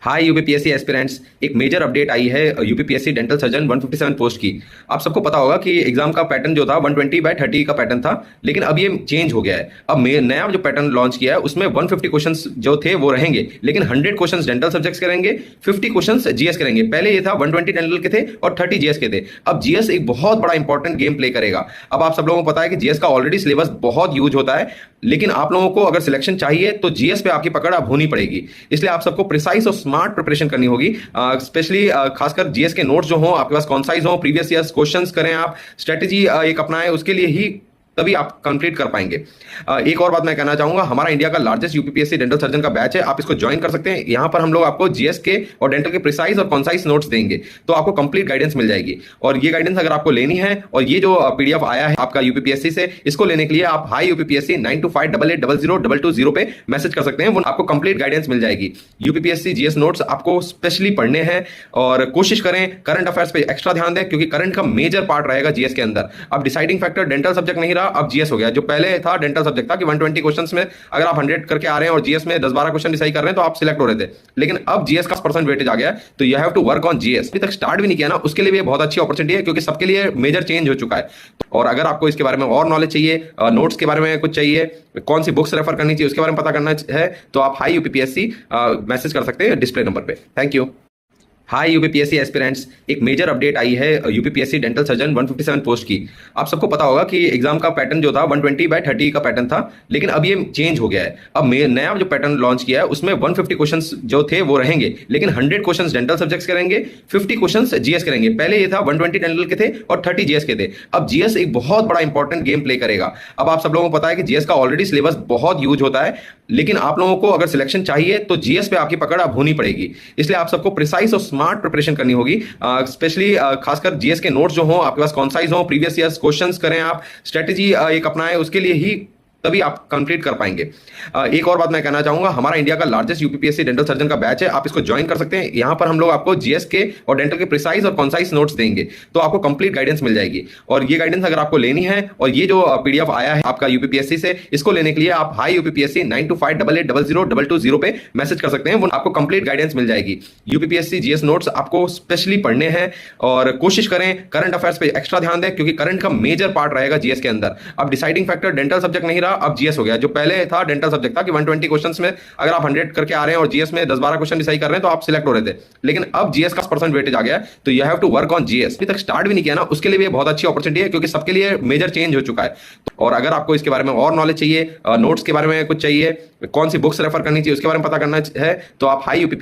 हाय UPPSC aspirants. एक major update आई है UPPSC dental surgeon 157 post की। आप सबको पता होगा कि एग्जाम का पैटर्न जो था 120/30 का पैटर्न था, लेकिन अब ये चेंज हो गया है। अब नया जो पैटर्न लॉन्च किया है उसमें 150 क्वेश्चंस जो थे वो रहेंगे, लेकिन 100 क्वेश्चंस डेंटल सब्जेक्ट्स के रहेंगे, 50 क्वेश्चंस जीएस के रहेंगे। पहले ये था 120 डेंटल के थे और 30 जीएस के थे। अब जीएस एक बहुत बड़ा इंपॉर्टेंट गेम प्ले करेगा। अब आप सब लोगों को पता है कि जीएस का ऑलरेडी सिलेबस बहुत यूज होता है, लेकिन आप लोगों को अगर सिलेक्शन चाहिए तो जीएस पे आपकी पकड़ अब होनी पड़ेगी। इसलिए आप सबको प्रिसाइज और स्मार्ट प्रिपरेशन करनी होगी। स्पेशली खासकर जीएस के नोट्स जो हो आपके पास कॉन्साइज हो, प्रीवियस ईयर्स क्वेश्चंस करें, आप स्ट्रेटेजी एक अपनाएं, उसके लिए ही तभी आप कंप्लीट कर पाएंगे। एक और बात मैं कहना चाहूंगा, हमारा इंडिया का लार्जेस्ट यूपीपीएससी डेंटल सर्जन का बैच है, आप इसको ज्वाइन कर सकते हैं। यहां पर हम लोग आपको जीएस के और डेंटल के प्रिसाइज और कॉन्साइज नोट्स देंगे, तो आपको कंप्लीट गाइडेंस मिल जाएगी। और ये गाइडेंस अगर आपको लेनी है, और ये जो पीडीएफ आया है आपका यूपीपीएससी से, इसको लेने के लिए आप हाई यूपीपीएससी 9258800220 पे मैसेज कर सकते हैं। वो आपको कंप्लीट गाइडेंस मिल जाएगी। यूपीपीएससी जीएस नोट्स आपको स्पेशली पढ़ने हैं, और कोशिश करें करंट अफेयर्स पे एक्स्ट्रा ध्यान दें, क्योंकि करंट का मेजर पार्ट रहेगा जीएस के अंदर। अब डिसाइडिंग फैक्टर डेंटल सब्जेक्ट नहीं रहा, अब जीएस हो गया। पहले था डेंटल सब्जेक्ट था कि 120 क्वेश्चंस में अगर आप 100 करके आ रहे हैं और जीएस में 10-12 क्वेश्चन सही कर रहे हैं तो आप सिलेक्ट हो रहे थे, लेकिन अब जीएस का परसेंट वेटेज आ गया है, तो you have to work on GS. अभी तक स्टार्ट भी नहीं किया ना, उसके लिए भी बहुत अच्छी अपॉर्चुनिटी है, क्योंकि सबके लिए मेजर चेंज हो चुका है। और अगर आपको इसके बारे में और नॉलेज चाहिए, नोट्स के बारे में कुछ चाहिए, कौन सी बुक्स रेफर करनी चाहिए उसके बारे में पता करना है, तो आप हाई यूपीपीएससी मैसेज कर सकते हैं डिस्प्ले नंबर पे। Thank you. Hi UPPSC aspirants. एक मेजर अपडेट आई है यूपीपीएससी डेंटल सर्जन 157 पोस्ट की। आप सबको पता होगा कि एग्जाम का पैटर्न जो था 120/30 का पैटर्न था, लेकिन अब ये चेंज हो गया है। अब नया जो पैटर्न लॉन्च किया है उसमें 150 क्वेश्चंस जो थे वो रहेंगे, लेकिन 100 क्वेश्चंस डेंटल सब्जेक्ट्स के रहेंगे, 50 क्वेश्चंस जीएस के रहेंगे। पहले ये था 120 डेंटल के थे और 30 जीएस के थे। अब जीएस एक बहुत बड़ा इंपॉर्टेंट गेम प्ले करेगा। अब आप सब लोगों को पता है कि जीएस का ऑलरेडी सिलेबस बहुत यूज होता है, लेकिन आप लोगों को अगर सिलेक्शन चाहिए तो जीएस पे आपकी पकड़ अब होनी पड़ेगी। इसलिए आप सबको प्रिसाइज और स्मार्ट प्रिपरेशन करनी होगी। स्पेशली खासकर जीएस के नोट्स जो हो आपके पास कॉन्साइज हो, प्रीवियस ईयर्स क्वेश्चंस करें, आप स्ट्रेटेजी एक अपनाएं, उसके लिए ही तभी आप कंप्लीट कर पाएंगे। एक और बात मैं कहना चाहूंगा, हमारा इंडिया का लार्जेस्ट यूपीपीएससी डेंटल सर्जन का बैच है, आप इसको ज्वाइन कर सकते हैं। यहां पर हम लोग आपको जीएस के और डेंटल के प्रिसाइज और कॉन्साइज नोट्स देंगे, तो आपको कंप्लीट गाइडेंस मिल जाएगी। और ये गाइडेंस अगर आपको लेनी है, और ये जो पीडीएफ आया है आपका यूपीपीएससी से, इसको लेने के लिए आप हाई यूपीपीएससी 9258800220 पे मैसेज कर सकते हैं। वो आपको कंप्लीट गाइडेंस मिल जाएगी। यूपीपीएससी जीएस नोट्स आपको स्पेशली पढ़ने हैं, और कोशिश करें करंट अफेयर्स पे एक्स्ट्रा ध्यान दें, क्योंकि करंट का मेजर पार्ट रहेगा जीएस के अंदर। अब डिसाइडिंग फैक्टर डेंटल सब्जेक्ट नहीं रहा, अब जीएस हो गया। पहले था डेंटल सब्जेक्ट था कि 120 क्वेश्चंस में अगर आप 100 करके आ रहे हैं और जीएस में 10-12 क्वेश्चन सही कर रहे हैं तो आप सिलेक्ट हो रहे थे, लेकिन अब जीएस का परसेंट वेटेज आ गया है, तो you have to work on GS. अभी तक स्टार्ट भी नहीं किया ना, उसके लिए भी बहुत अच्छी अपॉर्चुनिटी है, क्योंकि सबके लिए मेजर चेंज हो चुका है। और अगर आपको इसके बारे में और नॉलेज चाहिए, नोट्स के बारे में कुछ चाहिए, कौन सी बुक्स रेफर करनी चाहिए उसके बारे में पता करना है, तो आप हाई यूपी